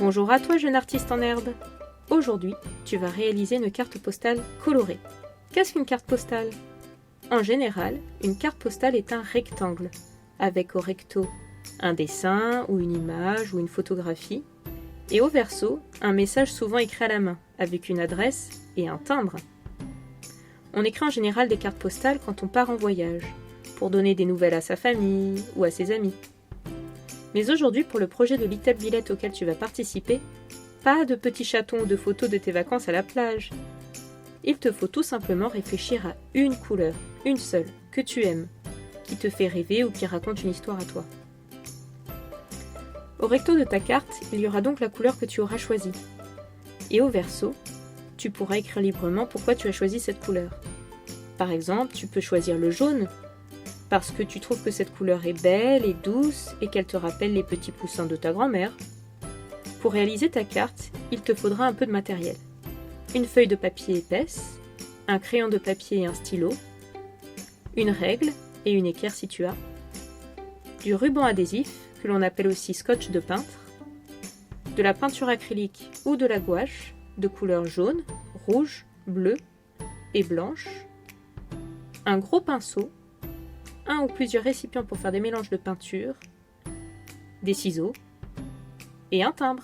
Bonjour à toi, jeune artiste en herbe. Aujourd'hui, tu vas réaliser une carte postale colorée. Qu'est-ce qu'une carte postale? En général, une carte postale est un rectangle, avec au recto un dessin ou une image ou une photographie, et au verso, un message souvent écrit à la main, avec une adresse et un timbre. On écrit en général des cartes postales quand on part en voyage, pour donner des nouvelles à sa famille ou à ses amis. Mais aujourd'hui, pour le projet de Little Villette auquel tu vas participer, pas de petits chatons ou de photos de tes vacances à la plage. Il te faut tout simplement réfléchir à une couleur, une seule, que tu aimes, qui te fait rêver ou qui raconte une histoire à toi. Au recto de ta carte, il y aura donc la couleur que tu auras choisie. Et au verso, tu pourras écrire librement pourquoi tu as choisi cette couleur. Par exemple, tu peux choisir le jaune, parce que tu trouves que cette couleur est belle et douce et qu'elle te rappelle les petits poussins de ta grand-mère. Pour réaliser ta carte, il te faudra un peu de matériel. Une feuille de papier épaisse, un crayon de papier et un stylo, une règle et une équerre si tu as, du ruban adhésif, que l'on appelle aussi scotch de peintre, de la peinture acrylique ou de la gouache, de couleur jaune, rouge, bleu et blanche, un gros pinceau, un ou plusieurs récipients pour faire des mélanges de peinture, des ciseaux et un timbre.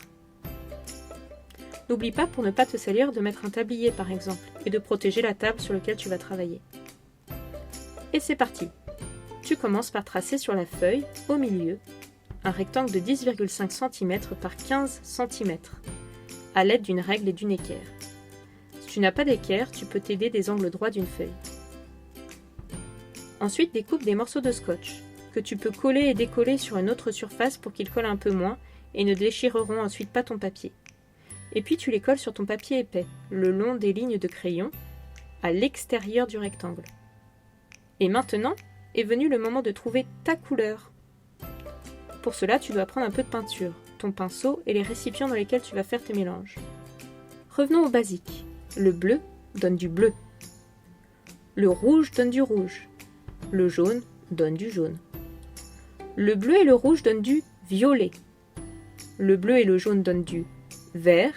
N'oublie pas, pour ne pas te salir, de mettre un tablier par exemple et de protéger la table sur laquelle tu vas travailler. Et c'est parti! Tu commences par tracer sur la feuille, au milieu, un rectangle de 10,5 cm par 15 cm, à l'aide d'une règle et d'une équerre. Si tu n'as pas d'équerre, tu peux t'aider des angles droits d'une feuille. Ensuite, découpe des morceaux de scotch, que tu peux coller et décoller sur une autre surface pour qu'ils collent un peu moins et ne déchireront ensuite pas ton papier. Et puis tu les colles sur ton papier épais, le long des lignes de crayon, à l'extérieur du rectangle. Et maintenant est venu le moment de trouver ta couleur. Pour cela, tu dois prendre un peu de peinture, ton pinceau et les récipients dans lesquels tu vas faire tes mélanges. Revenons au basique. Le bleu donne du bleu. Le rouge donne du rouge. Le jaune donne du jaune. Le bleu et le rouge donnent du violet. Le bleu et le jaune donnent du vert.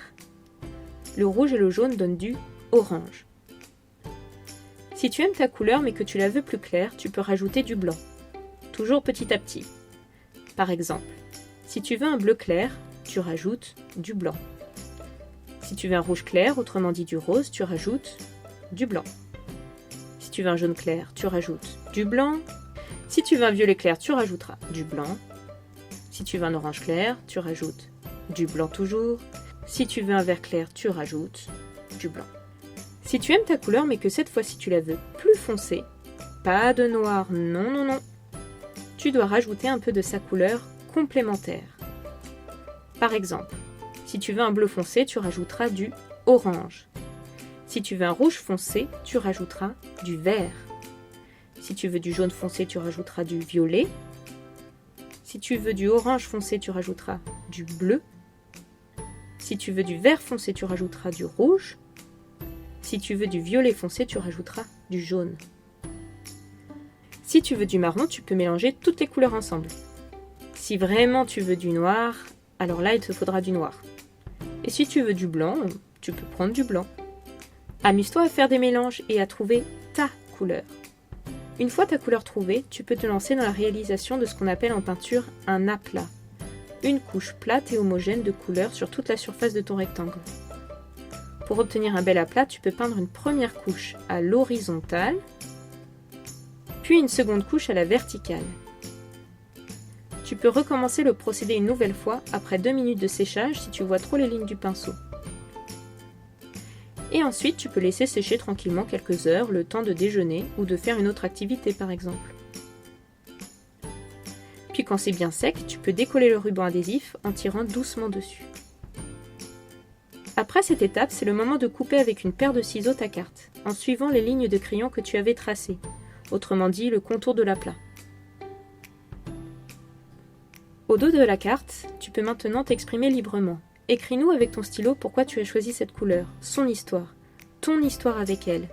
Le rouge et le jaune donnent du orange. Si tu aimes ta couleur mais que tu la veux plus claire, tu peux rajouter du blanc. Toujours petit à petit. Par exemple, si tu veux un bleu clair, tu rajoutes du blanc. Si tu veux un rouge clair, autrement dit du rose, tu rajoutes du blanc. Si tu veux un jaune clair, tu rajoutes du blanc. Si tu veux un violet clair, tu rajouteras du blanc. Si tu veux un orange clair, tu rajoutes du blanc toujours. Si tu veux un vert clair, tu rajoutes du blanc. Si tu aimes ta couleur mais que cette fois-ci tu la veux plus foncée, pas de noir, non, non, non, tu dois rajouter un peu de sa couleur complémentaire. Par exemple, si tu veux un bleu foncé, tu rajouteras du orange. Si tu veux un rouge foncé, tu rajouteras du vert. Si tu veux du jaune foncé, tu rajouteras du violet. Si tu veux du orange foncé, tu rajouteras du bleu. Si tu veux du vert foncé, tu rajouteras du rouge. Si tu veux du violet foncé, tu rajouteras du jaune. Si tu veux du marron, tu peux mélanger toutes les couleurs ensemble. Si vraiment tu veux du noir, alors là il te faudra du noir. Et si tu veux du blanc, tu peux prendre du blanc. Amuse-toi à faire des mélanges et à trouver ta couleur. Une fois ta couleur trouvée, tu peux te lancer dans la réalisation de ce qu'on appelle en peinture un aplat. Une couche plate et homogène de couleurs sur toute la surface de ton rectangle. Pour obtenir un bel aplat, tu peux peindre une première couche à l'horizontale, puis une seconde couche à la verticale. Tu peux recommencer le procédé une nouvelle fois après 2 minutes de séchage si tu vois trop les lignes du pinceau. Et ensuite, tu peux laisser sécher tranquillement quelques heures, le temps de déjeuner ou de faire une autre activité par exemple. Puis quand c'est bien sec, tu peux décoller le ruban adhésif en tirant doucement dessus. Après cette étape, c'est le moment de couper avec une paire de ciseaux ta carte, en suivant les lignes de crayon que tu avais tracées, autrement dit le contour de l'aplat. Au dos de la carte, tu peux maintenant t'exprimer librement. Écris-nous avec ton stylo pourquoi tu as choisi cette couleur, son histoire, ton histoire avec elle.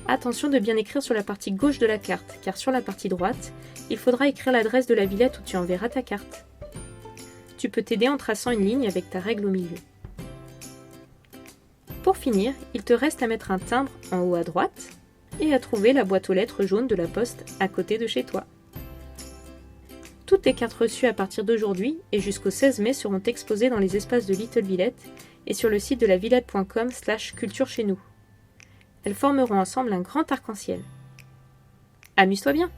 Attention de bien écrire sur la partie gauche de la carte, car sur la partie droite, il faudra écrire l'adresse de la Villette où tu enverras ta carte. tu peux t'aider en traçant une ligne avec ta règle au milieu. Pour finir, il te reste à mettre un timbre en haut à droite et à trouver la boîte aux lettres jaune de la poste à côté de chez toi. Toutes tes cartes reçues à partir d'aujourd'hui et jusqu'au 16 mai seront exposées dans les espaces de Little Villette et sur le site de lavillette.com/culture chez nous. Elles formeront ensemble un grand arc-en-ciel. Amuse-toi bien!